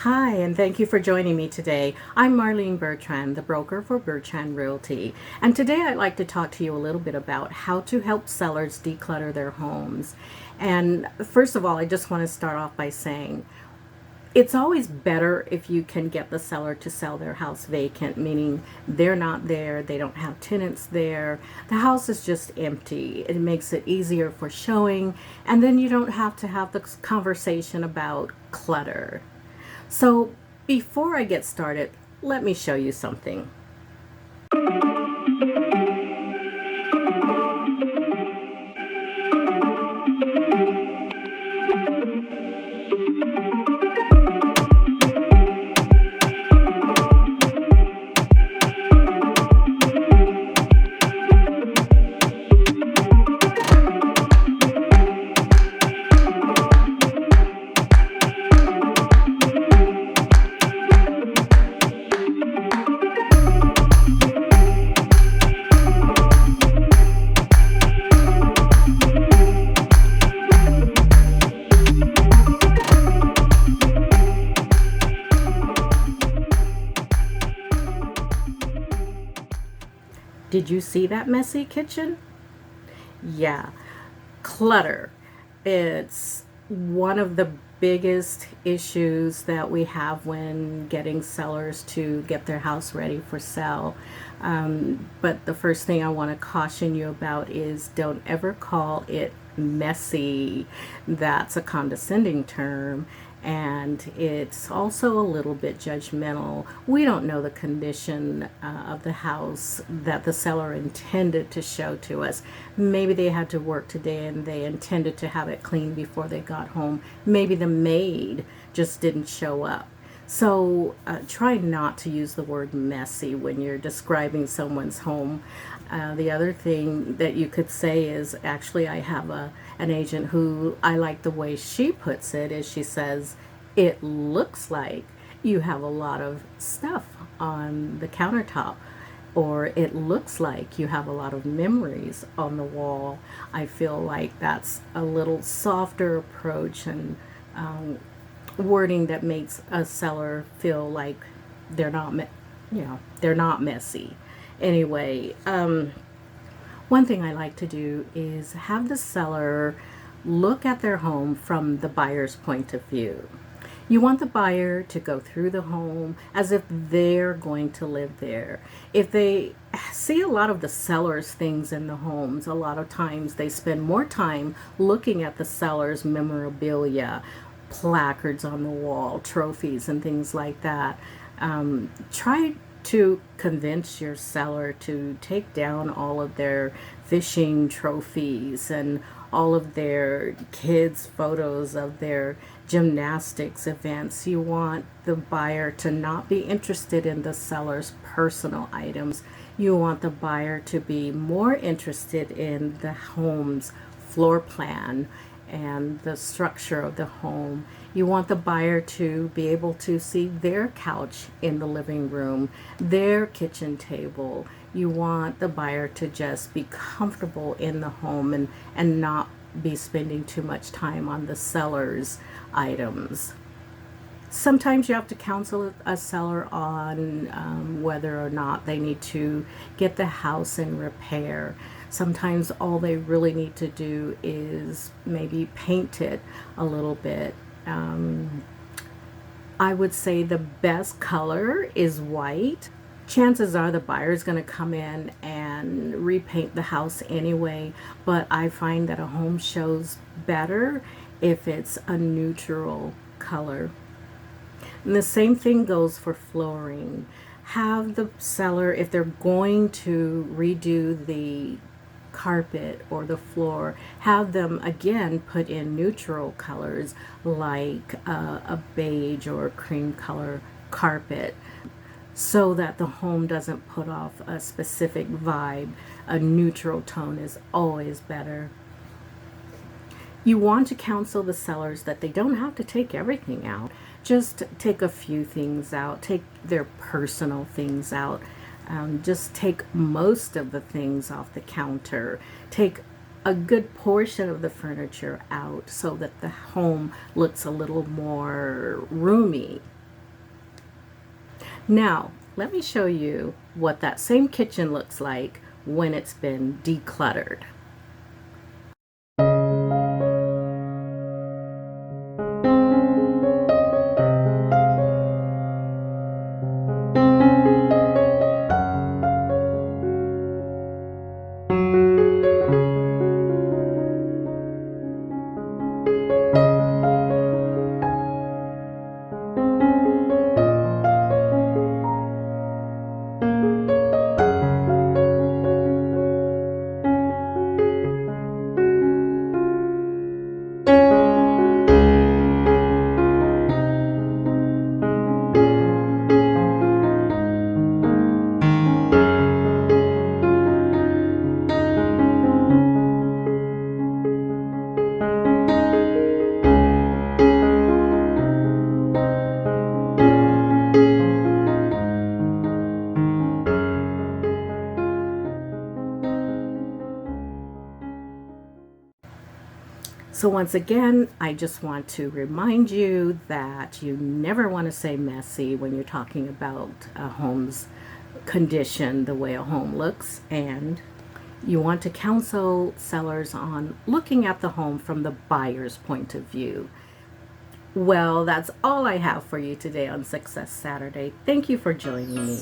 Hi, and thank you for joining me today. I'm Marlene Bertrand, the broker for Bertrand Realty. And today I'd like to talk to you a little bit about how to help sellers declutter their homes. And first of all, I just want to start off by saying it's always better if you can get the seller to sell their house vacant, meaning they're not there, they don't have tenants there, the house is just empty. It makes it easier for showing, and then you don't have to have the conversation about clutter. So before I get started, let me show you something. Did you see that messy kitchen? Yeah, clutter. It's one of the biggest issues that we have when getting sellers to get their house ready for sale. But the first thing I want to caution you about is don't ever call it messy. That's a condescending term. And it's also a little bit judgmental. We don't know the condition of the house that the seller intended to show to us. Maybe they had to work today and they intended to have it cleaned before they got home. Maybe the maid just didn't show up. So try not to use the word messy when you're describing someone's home. The other thing that you could say is, actually, I have an agent who I like the way she puts it, is she says, it looks like you have a lot of stuff on the countertop, or it looks like you have a lot of memories on the wall. I feel like that's a little softer approach and wording that makes a seller feel like they're not, they're not messy. Anyway, one thing I like to do is have the seller look at their home from the buyer's point of view. You want the buyer to go through the home as if they're going to live there. If they see a lot of the seller's things in the homes, a lot of times they spend more time looking at the seller's memorabilia, placards on the wall, trophies, and things like that. Try to convince your seller to take down all of their fishing trophies and all of their kids' photos of their gymnastics events. You want the buyer to not be interested in the seller's personal items. You want the buyer to be more interested in the home's floor plan and the structure of the home. You want the buyer to be able to see their couch in the living room, their kitchen table. You want the buyer to just be comfortable in the home and not be spending too much time on the seller's items. Sometimes you have to counsel a seller on whether or not they need to get the house in repair. Sometimes all they really need to do is maybe paint it a little bit. I would say the best color is white. Chances are the buyer is going to come in and repaint the house anyway, but I find that a home shows better if it's a neutral color. And the same thing goes for flooring. Have the seller, if they're going to redo the carpet or the floor, have them again put in neutral colors like a beige or cream color carpet, so that the home doesn't put off a specific vibe. A neutral tone is always better. You want to counsel the sellers that they don't have to take everything out. Just take a few things out. Take their personal things out. Just take most of the things off the counter. Take a good portion of the furniture out so that the home looks a little more roomy. Now, let me show you what that same kitchen looks like when it's been decluttered. So once again, I just want to remind you that you never want to say messy when you're talking about a home's condition, the way a home looks, and you want to counsel sellers on looking at the home from the buyer's point of view. Well, that's all I have for you today on Success Saturday. Thank you for joining me.